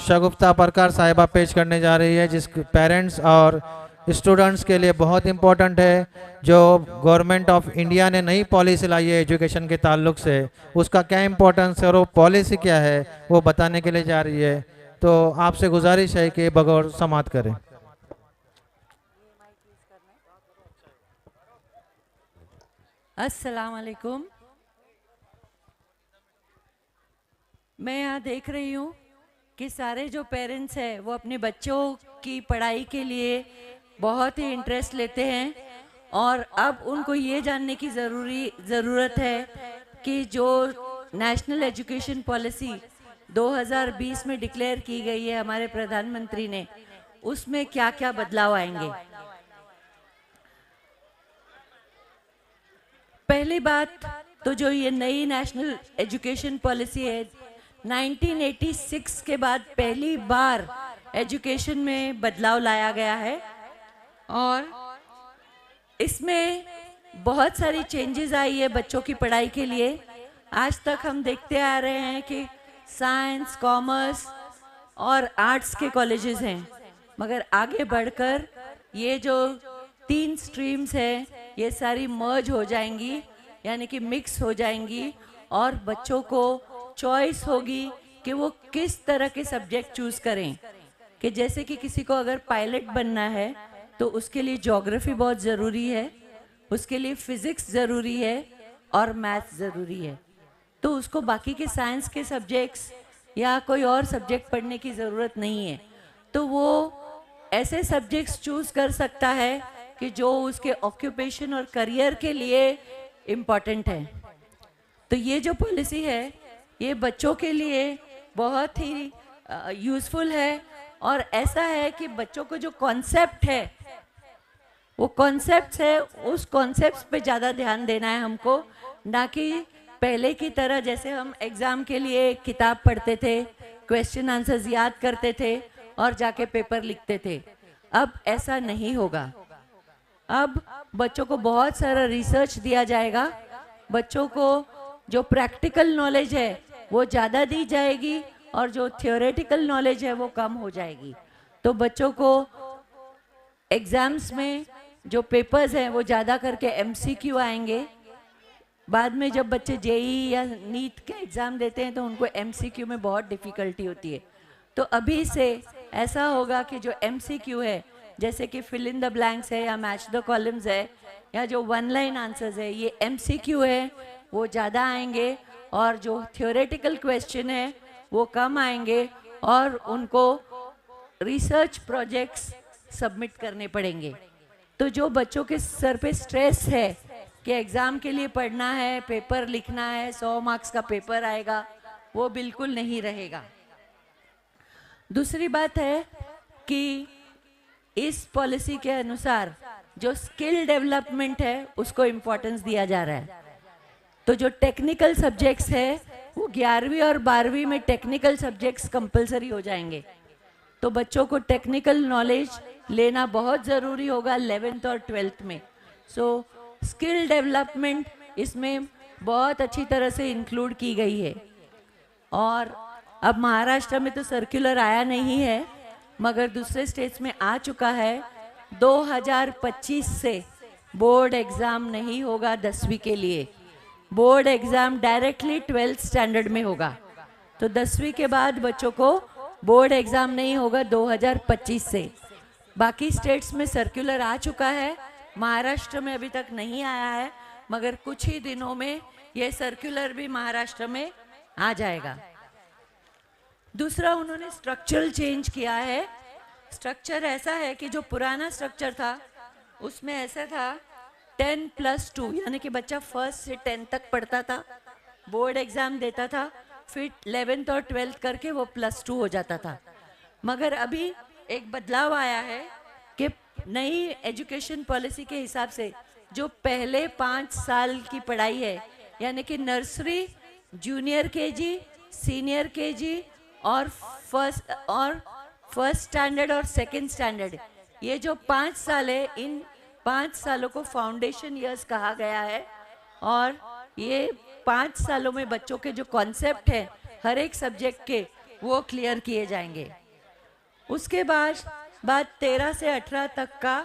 शगुफ्ता परकार साहिबा पेश करने जा रही है, जिस पेरेंट्स और स्टूडेंट्स के लिए बहुत इम्पोर्टेंट है। जो गवर्नमेंट ऑफ इंडिया ने नई पॉलिसी लाई है एजुकेशन के ताल्लुक से, उसका क्या इम्पोर्टेंस है और वो पॉलिसी क्या है वो बताने के लिए जा रही है। तो आपसे गुजारिश है कि बगौर समाप्त करें। अस्सलाम वालेकुम। मैं यहाँ देख रही हूँ कि सारे जो पेरेंट्स हैं वो अपने बच्चों की पढ़ाई के लिए बहुत ही इंटरेस्ट लेते हैं और अब उनको ये जानने की ज़रूरत है कि जो नेशनल एजुकेशन पॉलिसी 2020 में डिक्लेयर की गई है हमारे प्रधानमंत्री ने, उसमें क्या क्या बदलाव आएंगे। पहली बात तो जो ये नई नेशनल एजुकेशन पॉलिसी है, 1986 के बाद पहली बार एजुकेशन में बदलाव लाया गया है और इसमें बहुत सारी चेंजेस आई है बच्चों की पढ़ाई के लिए। आज तक हम देखते आ रहे हैं कि साइंस, कॉमर्स और आर्ट्स के कॉलेजेस हैं, मगर आगे बढ़कर ये जो 3 स्ट्रीम्स हैं ये सारी मर्ज हो जाएंगी, यानी कि मिक्स हो जाएंगी और बच्चों को चॉइस होगी कि वो किस तरह के सब्जेक्ट चूज़ करें। कि जैसे कि किसी को अगर पायलट बनना है तो उसके लिए ज्योग्राफी बहुत ज़रूरी है, उसके लिए फिज़िक्स ज़रूरी है और मैथ्स ज़रूरी है, तो उसको बाकी के साइंस के सब्जेक्ट्स या कोई और सब्जेक्ट पढ़ने की ज़रूरत नहीं है। तो वो ऐसे सब्जेक्ट्स चूज़ कर सकता है कि जो उसके ऑक्यूपेशन और करियर के लिए इम्पॉर्टेंट है। तो ये जो पॉलिसी है ये बच्चों के लिए बहुत ही यूज़फुल है और ऐसा है कि बच्चों को जो कॉन्सेप्ट है वो कॉन्सेप्ट्स है, उस कॉन्सेप्ट्स पे ज़्यादा ध्यान देना है हमको, ना कि पहले की तरह जैसे हम एग्ज़ाम के लिए किताब पढ़ते थे, क्वेश्चन आंसर्स याद करते थे और जाके पेपर लिखते थे। अब ऐसा नहीं होगा। अब बच्चों को बहुत सारा रिसर्च दिया जाएगा, बच्चों को जो प्रैक्टिकल नॉलेज है वो ज़्यादा दी जाएगी और जो थियोरेटिकल नॉलेज है वो कम हो जाएगी। तो बच्चों को एग्ज़ाम्स में जो पेपर्स हैं वो ज़्यादा करके एमसीक्यू आएंगे। बाद में जब बच्चे जेईई या नीट के एग्ज़ाम देते हैं तो उनको एमसीक्यू में बहुत डिफ़िकल्टी होती है। तो अभी से ऐसा होगा कि जो एमसीक्यू है, जैसे कि फिल इन द ब्लैंक्स है या मैच द कॉलम्स है या जो 1 लाइन आंसर्स है, ये एमसीक्यू है, वो ज़्यादा आएंगे और जो थियोरेटिकल क्वेश्चन है वो कम आएंगे और उनको रिसर्च प्रोजेक्ट्स सबमिट करने पड़ेंगे। तो जो बच्चों के सर पे स्ट्रेस है कि एग्ज़ाम के लिए पढ़ना है, पेपर लिखना है, 100 मार्क्स का पेपर आएगा, वो बिल्कुल नहीं रहेगा। दूसरी बात है कि इस पॉलिसी के अनुसार जो स्किल डेवलपमेंट है उसको इम्पोर्टेंस दिया जा रहा है। तो जो टेक्निकल सब्जेक्ट्स है वो 11वीं और 12वीं में टेक्निकल सब्जेक्ट्स कंपलसरी हो जाएंगे। तो बच्चों को टेक्निकल नॉलेज लेना बहुत ज़रूरी होगा 11th और 12th में। सो स्किल डेवलपमेंट इसमें बहुत अच्छी तरह से इंक्लूड की गई है। और अब महाराष्ट्र में तो सर्कुलर आया नहीं है, मगर दूसरे स्टेट्स में आ चुका है। 2025 से बोर्ड एग्ज़ाम नहीं होगा 10वीं के लिए, board exam directly 12th standard में होगा। तो 10वीं के बाद बच्चों को बोर्ड एग्ज़ाम नहीं होगा 2025 से। बाकी स्टेट्स में सर्कुलर आ चुका है, महाराष्ट्र में अभी तक नहीं आया है, मगर कुछ ही दिनों में ये सर्कुलर भी महाराष्ट्र में आ जाएगा। दूसरा, उन्होंने स्ट्रक्चरल चेंज किया है। स्ट्रक्चर ऐसा है कि जो पुराना स्ट्रक्चर था उसमें ऐसा था 10+2, यानी कि बच्चा 1st से 10th तक पढ़ता था, बोर्ड एग्ज़ाम देता था, फिर 11th और 12th करके वो +2 हो जाता था। मगर अभी एक बदलाव आया है कि नई एजुकेशन पॉलिसी के हिसाब से जो पहले 5 साल की पढ़ाई है, यानी कि nursery, junior KG, senior KG और फर्स्ट स्टैंडर्ड और सेकंड स्टैंडर्ड, ये जो 5 साल है, इन 5 सालों को फाउंडेशन ईयर्स कहा गया है। और ये 5 सालों में बच्चों के जो कॉन्सेप्ट है हर एक सब्जेक्ट के, वो क्लियर किए जाएंगे। उसके बाद 13 से 18 तक का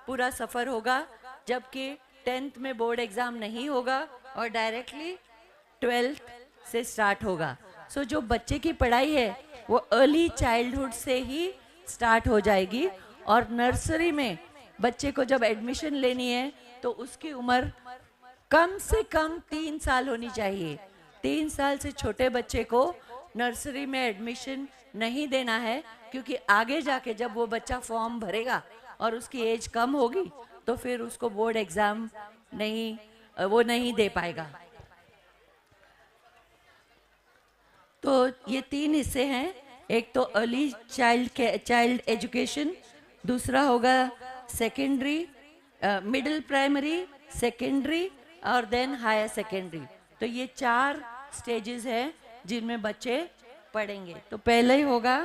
पूरा सफ़र होगा, जबकि 10th में बोर्ड एग्ज़ाम नहीं होगा और डायरेक्टली 12th से स्टार्ट होगा। सो जो बच्चे की पढ़ाई है वो अर्ली चाइल्डहुड से ही स्टार्ट हो जाएगी, और नर्सरी में बच्चे को जब एडमिशन लेनी है तो उसकी उम्र कम से कम 3 साल होनी चाहिए। 3 साल से छोटे बच्चे को नर्सरी में एडमिशन नहीं देना है, क्योंकि आगे जाके जब वो बच्चा फॉर्म भरेगा और उसकी एज कम होगी तो फिर उसको बोर्ड एग्ज़ाम नहीं दे पाएगा। तो ये 3 हिस्से हैं, एक तो अर्ली चाइल्ड एजुकेशन, दूसरा होगा सेकेंडरी, मिडिल प्राइमरी, सेकेंडरी और देन हायर सेकेंडरी। तो ये 4 स्टेजेस हैं जिनमें बच्चे पढ़ेंगे। तो पहले ही होगा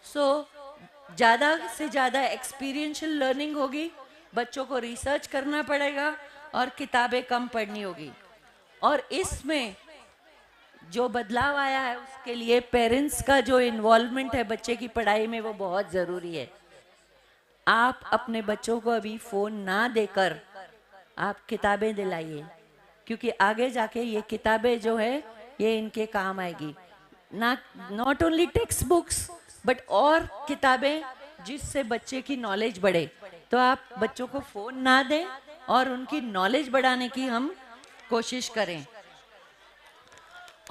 ज़्यादा से ज़्यादा एक्सपीरियंशियल लर्निंग होगी, बच्चों को रिसर्च करना पड़ेगा और किताबें कम पढ़नी होगी। और इसमें जो बदलाव आया है उसके लिए पेरेंट्स का जो इन्वॉल्वमेंट है बच्चे की पढ़ाई में वो बहुत ज़रूरी है। आप अपने बच्चों को अभी फ़ोन ना देकर आप किताबें दिलाइए, क्योंकि आगे जाके ये किताबें जो है ये इनके काम आएगी। Not only text books but और किताबें जिससे बच्चे की नॉलेज बढ़े। तो आप बच्चों को फ़ोन ना दें और उनकी नॉलेज बढ़ाने की हम कोशिश करें।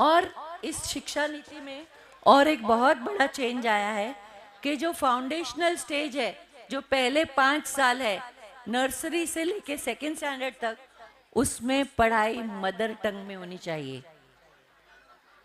और इस शिक्षा नीति में और एक बहुत बड़ा चेंज आया है कि जो फाउंडेशनल स्टेज है, जो पहले 5 साल है नर्सरी से लेके 2nd स्टैंडर्ड तक, उसमें पढ़ाई मदर टंग में होनी चाहिए।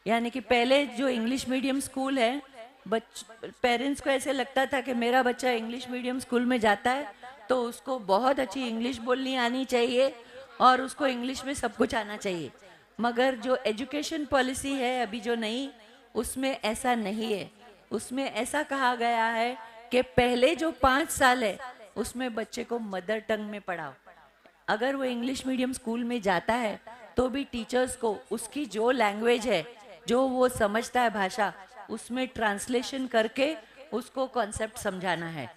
यानी कि पहले जो इंग्लिश मीडियम स्कूल है, पेरेंट्स को ऐसे लगता था कि मेरा बच्चा इंग्लिश मीडियम स्कूल में जाता है तो उसको बहुत अच्छी इंग्लिश बोलनी आनी चाहिए और उसको इंग्लिश में सब कुछ आना चाहिए। मगर जो एजुकेशन पॉलिसी है अभी जो नई, उसमें ऐसा नहीं है। उसमें ऐसा कहा गया है कि पहले जो 5 साल है उसमें बच्चे को मदर टंग में पढ़ाओ। अगर वो इंग्लिश मीडियम स्कूल में जाता है तो भी टीचर्स को उसकी जो लैंग्वेज है, जो वो समझता है भाषा, उसमें ट्रांसलेशन करके उसको कॉन्सेप्ट समझाना है।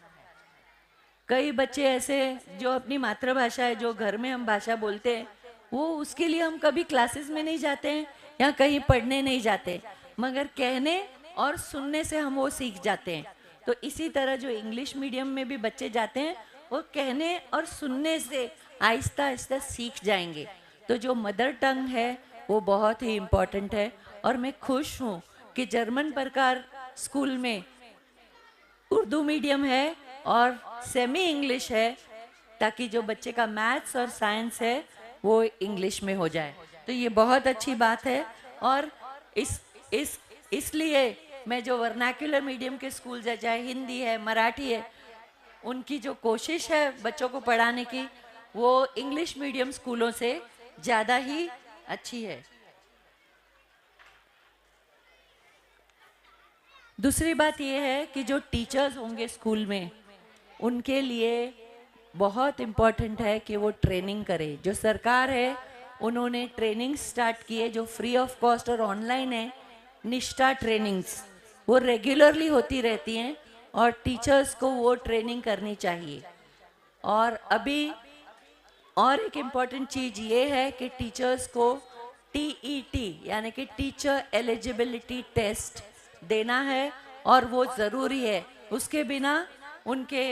कई बच्चे ऐसे जो अपनी मातृभाषा है, जो घर में हम भाषा बोलते हैं, वो उसके लिए हम कभी क्लासेस में नहीं जाते हैं या कहीं पढ़ने नहीं जाते, मगर कहने और सुनने से हम वो सीख जाते हैं। तो इसी तरह जो इंग्लिश मीडियम में भी बच्चे जाते हैं वो कहने और सुनने से आहिस्ता आहिस्ता सीख जाएंगे। तो जो मदर टंग है वो बहुत ही इम्पोर्टेंट है। और मैं खुश हूँ कि जर्मन प्रकार स्कूल में उर्दू मीडियम है और सेमी इंग्लिश है, ताकि जो बच्चे का मैथ्स और साइंस है वो इंग्लिश में हो जाए। तो ये बहुत अच्छी बात है। और इसलिए मैं जो वर्नाक्युलर मीडियम के स्कूल चाहे हिंदी है, मराठी है, उनकी जो कोशिश है बच्चों को पढ़ाने की, वो इंग्लिश मीडियम स्कूलों से ज़्यादा ही अच्छी है। दूसरी बात यह है कि जो टीचर्स होंगे स्कूल में, उनके लिए बहुत इम्पॉर्टेंट है कि वो ट्रेनिंग करें। जो सरकार है उन्होंने ट्रेनिंग स्टार्ट की है जो फ्री ऑफ कॉस्ट और ऑनलाइन है। निष्ठा ट्रेनिंग्स वो रेगुलरली होती रहती हैं और टीचर्स को वो ट्रेनिंग करनी चाहिए। और अभी और एक इम्पॉर्टेंट चीज़ ये है कि टीचर्स को TET यानी कि टीचर एलिजिबिलिटी टेस्ट देना है और वो ज़रूरी है। उसके बिना उनके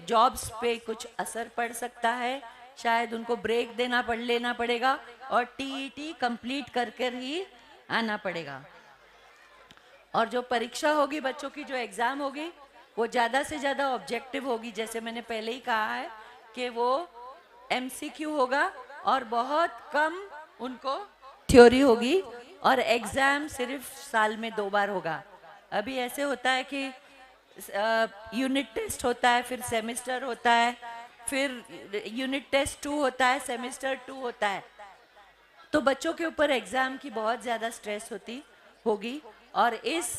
जॉब्स पे कुछ असर पड़ सकता है, शायद उनको ब्रेक लेना पड़ेगा और TET कंप्लीट कर ही आना पड़ेगा। और जो परीक्षा होगी बच्चों की, जो एग्ज़ाम होगी, वो ज़्यादा से ज़्यादा ऑब्जेक्टिव होगी। जैसे मैंने पहले ही कहा है कि वो MCQ होगा और बहुत कम उनको थ्योरी होगी और एग्ज़ाम सिर्फ साल में 2 बार होगा। अभी ऐसे होता है कि यूनिट टेस्ट होता है, फिर सेमेस्टर होता है, फिर यूनिट टेस्ट 2 होता है, सेमेस्टर 2 होता है। तो बच्चों के ऊपर एग्ज़ाम की बहुत ज़्यादा स्ट्रेस होगी। और इस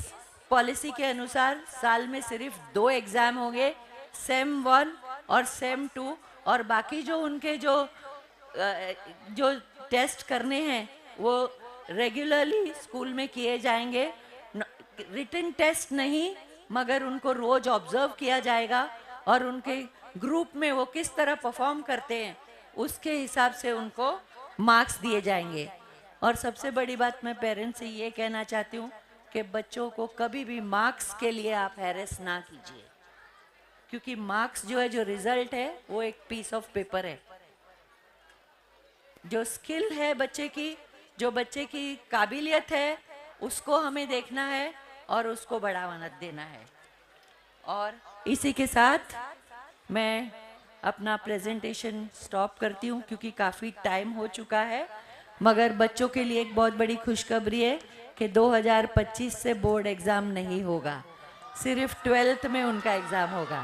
पॉलिसी के अनुसार साल में सिर्फ 2 एग्ज़ाम होंगे, सेम 1 और सेम 2, और बाकी जो उनके जो टेस्ट करने हैं वो रेगुलरली स्कूल में किए जाएंगे। रिटन टेस्ट नहीं, मगर उनको रोज ऑब्जर्व किया जाएगा और उनके ग्रुप में वो किस तरह परफॉर्म करते हैं उसके हिसाब से उनको मार्क्स दिए जाएंगे। और सबसे बड़ी बात मैं पेरेंट्स से ये कहना चाहती हूँ कि बच्चों को कभी भी मार्क्स के लिए आप हैरेस ना कीजिए, क्योंकि मार्क्स जो है, जो रिजल्ट है, वो एक पीस ऑफ पेपर है। जो स्किल है बच्चे की, जो बच्चे की काबिलियत है, उसको हमें देखना है और उसको बढ़ावा देना है। और इसी के साथ मैं अपना प्रेजेंटेशन स्टॉप करती हूँ क्योंकि काफ़ी टाइम हो चुका है। मगर बच्चों के लिए एक बहुत बड़ी खुशखबरी है कि 2025 से बोर्ड एग्ज़ाम नहीं होगा, सिर्फ 12th में उनका एग्ज़ाम होगा।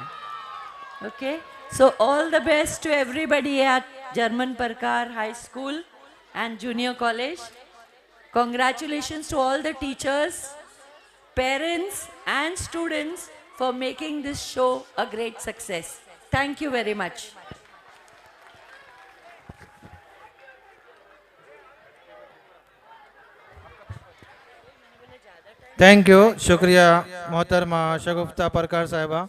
Okay, so all the best to everybody at German प्रकार high school and junior college. Congratulations to all the teachers, parents and students for making this show a great success. Thank you very much. Thank you, शुक्रिया मोहतरमा शगुफ्ता परकार साहिबा।